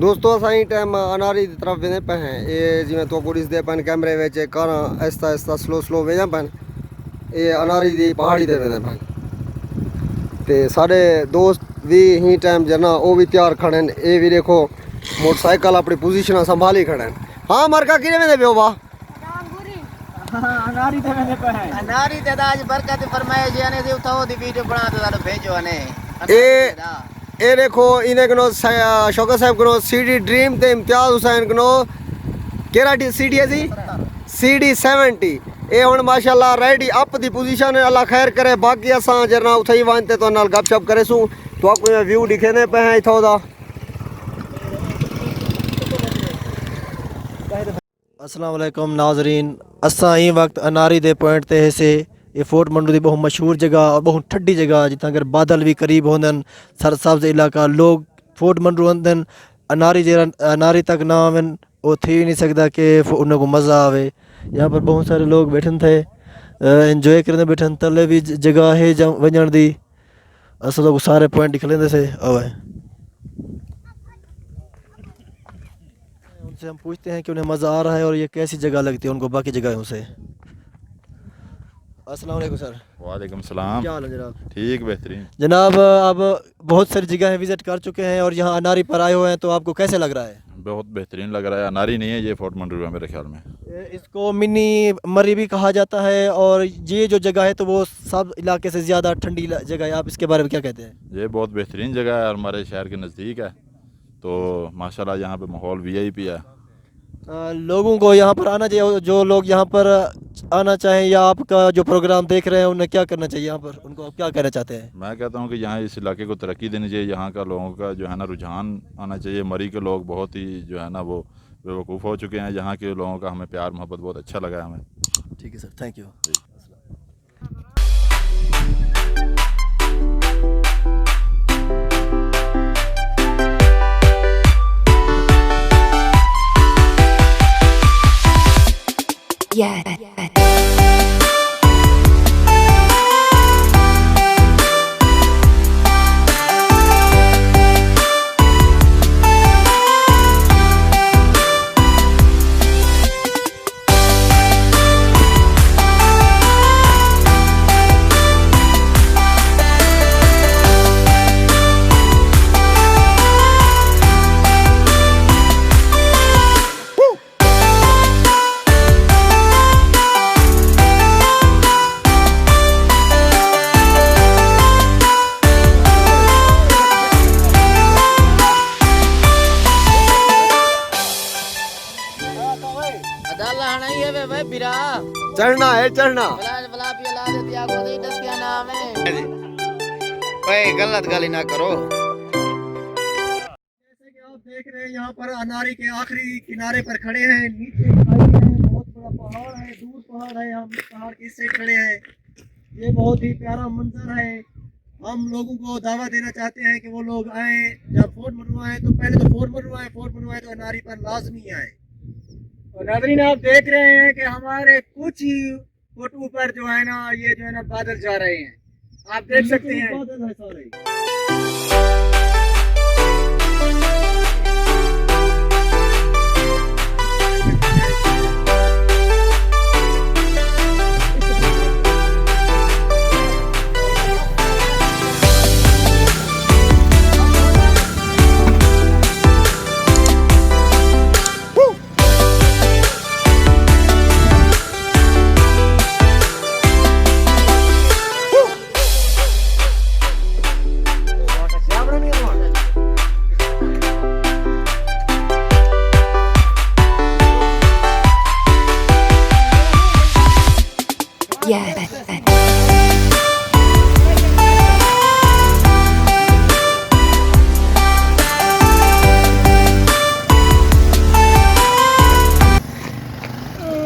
दोस्तों acai time अनारी की तरफ वेंदे पे हैं ये जिवें तो को दिसदे पन कैमरे विच कारा आहिस्ता आहिस्ता स्लो वेंदा पन ये अनारी दी पहाड़ी ते वेंदे पन ते साडे दोस्त भी ही टाइम जना वो भी तैयार खड़े हैं। ये भी देखो मोटरसाइकिल अपनी पोजीशन संभाली खड़े हैं। हाँ मरका किने वेंदे पियो वा अनारी ते वेंदे पे हैं। अनारी ते आज बरकत फरमाए जाने दे उठाओ दी वीडियो बना दे तारो भेजो ने ये देखो इन्हें कनो शौकत साहब कनो सीडी ड्रीम ते इम्तियाज हुसैन कनो केरा सीडी है जी सीडी 70 ये हुन माशाल्लाह रेडी अप दी पोजीशन है। अल्लाह खैर करे बाकी असा जरना उठई वांते तो नाल गपशप करे सु तो आपको मैं व्यू दिखेने पे हैं इथो दा। अस्सलाम वालेकुम नाजरीन असा ही वक्त अनारी दे पॉइंट ते से ये फोर्ट मंडू की बहुत मशहूर जगह और बहुत ठंडी जगह जितना अगर बादल भी करीब होंदन सरसब्ज इलाका लोग फोर्ट मंडू आंदन अनारी अनारी तक ना आवन वो थी ही नहीं सकता कि उनको मज़ा आवे। यहाँ पर बहुत सारे लोग बैठन थे एंजॉय करने बैठन तले भी जगह है वजन दी अस लोग सारे पॉइंट निकलेंदे से आवे। उनसे हम पूछते हैं कि उन्हें मज़ा आ रहा है और ये कैसी जगह लगती है उनको बाकी जगहों से। अस्सलाम वालेकुम सर। वालेकुम सलाम। क्या हाल है जनाब? ठीक बेहतरीन जनाब आप बहुत सारी जगह विज़िट कर चुके हैं और यहाँ अनारी पर आए हुए हैं तो आपको कैसे लग रहा है? बहुत बेहतरीन लग रहा है। अनारी नहीं है ये फोर्ट मंडू है मेरे ख्याल में। इसको मिनी मरी भी कहा जाता है और ये जो जगह है तो वो सब इलाके से ज़्यादा ठंडी जगह है। आप इसके बारे में क्या कहते हैं? ये बहुत बेहतरीन जगह है और हमारे शहर के नज़दीक है तो माशाल्लाह यहाँ पे माहौल VIP है। लोगों को यहाँ पर आना चाहिए जो लोग यहाँ पर आना चाहें या आपका जो प्रोग्राम देख रहे हैं उन्हें क्या करना चाहिए यहाँ पर उनको आप क्या कहना चाहते हैं? मैं कहता हूँ कि यहाँ इस इलाके को तरक्की देनी चाहिए। यहाँ का लोगों का जो है ना रुझान आना चाहिए। मरी के लोग बहुत ही जो है ना वो बेवकूफ़ हो चुके हैं। यहाँ के लोगों का हमें प्यार मोहब्बत बहुत अच्छा लगा है हमें। ठीक है सर, थैंक यू। Yeah. चढ़ना है चढ़ना गलत गाली ना करो। जैसे कि आप देख रहे हैं यहाँ पर अनारी के आखिरी किनारे पर खड़े हैं। नीचे खाई है, बहुत बड़ा पहाड़ है, दूर पहाड़ है। हम पहाड़ के साइड खड़े हैं। ये बहुत ही प्यारा मंजर है। हम लोगों को दावत देना चाहते हैं कि वो लोग आए। जब फोर्ट मंडू आए तो पहले तो फोर्ट मंडू आए तो अनारी पर लाजमी आए। और नाज़रीन आप देख रहे हैं कि हमारे कुछ ही फुट ऊपर जो है ना ये जो है ना बादल जा रहे हैं। आप देख सकते हैं बादल है सारे।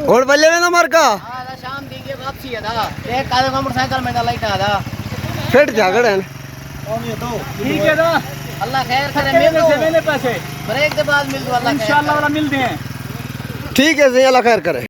और बल्ले में ना मरका हां शाम दी के वापसी है दा एक काले मोटरसाइकिल में लाइट आ दा फिर झगड़े ठीक है दा अल्लाह खैर करे मिल दो मैंने पैसे ब्रेक के बाद मिल दो अल्लाह इंशाल्लाह वाला मिलते हैं। ठीक है जी अल्लाह खैर करे।